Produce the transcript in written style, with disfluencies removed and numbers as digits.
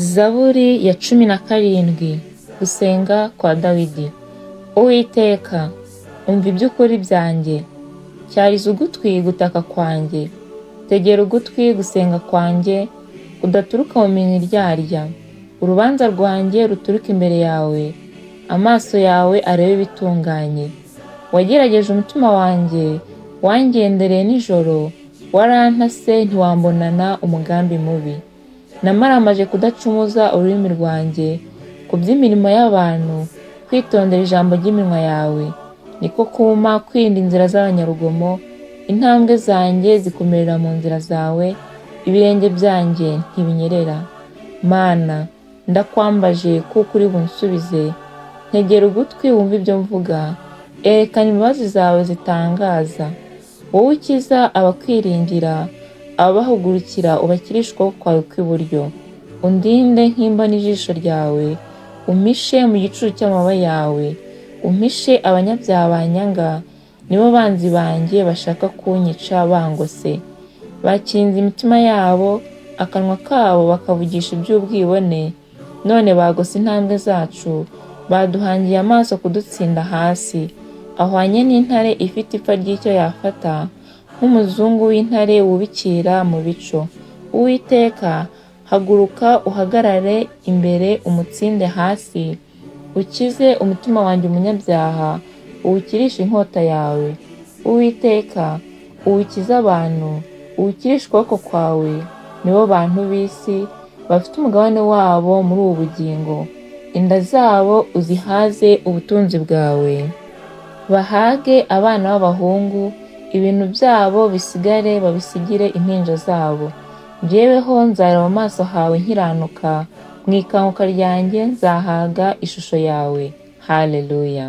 Zaburi ya 17. Gusenga kwa Dawidi. Uwiteka, umva iby'ukuri byanjye, cyariza ugutwi gutaka kwanjye, tegera ugutwi gusenga kwanjye, udaturuka mu minwa iryarya. Urubanza rwanjye ruturuka imbere yawe, amaso yawe arebe ibitunganye. Wagerageje umutima wanjye, wangendereye nijoro, warantase ntiwambonana umugambi mubi. Namaramaje kudacumuza ururimi rwanjye ku by'imirimo y'abantu, kwitondera ijambo ry'iminwa yawe. Niko kuma kwirinda inzira z'abanyarugomo, intambwe zanjye zikomerera mu nzira zawe, ibirenge byanjye ntibinyerera. Mana, ndakwambaje kuko uri bunsubize, ntegera ugutwi wumve ibyo mvuga, erekana imbabazi zawe zitangaza. Wowe ukiza abakwiringira, ababahugurukira ubakirishe ukuboko kwawe kw'iburyo. Undinde nk'imboni ijisho ryawe, umpishe mu gicucu cy'amababa yawe. Umpishe abanyabyaha banyanga, nibo banzi banjye bashaka kunyica bangose. Bakinze imitima yabo, akanwa kabo bakavugisha iby'ubwibone. None bagose intambwe zacu, baduhangiye amaso kudutsinda hasi. Ahwanye n'intare ifite ipfa ry'icyo yafata, nk'umuzungu w'intare wubikira mu bico. Uwiteka, haguruka uhagarare imbere umutsinde hasi. Ukize umutima wanjye umunyabyaha, uwukirishe inkota yawe. Uwiteka, uwukize abantu, uwukirishe ukuboko kwawe. Nibo bantu b'isi, bafite umugabane wabo muri ubu bugingo. Inda zabo uzihaze ubutunzi bwawe. Bahage abana b'abahungu, ibintu byabo bisigare babisigire impinja zabo. Jyeweho nzareba mu maso hawe nkiranuka, mu ikanguka ryanjye nzahaga ishusho yawe. Haleluya.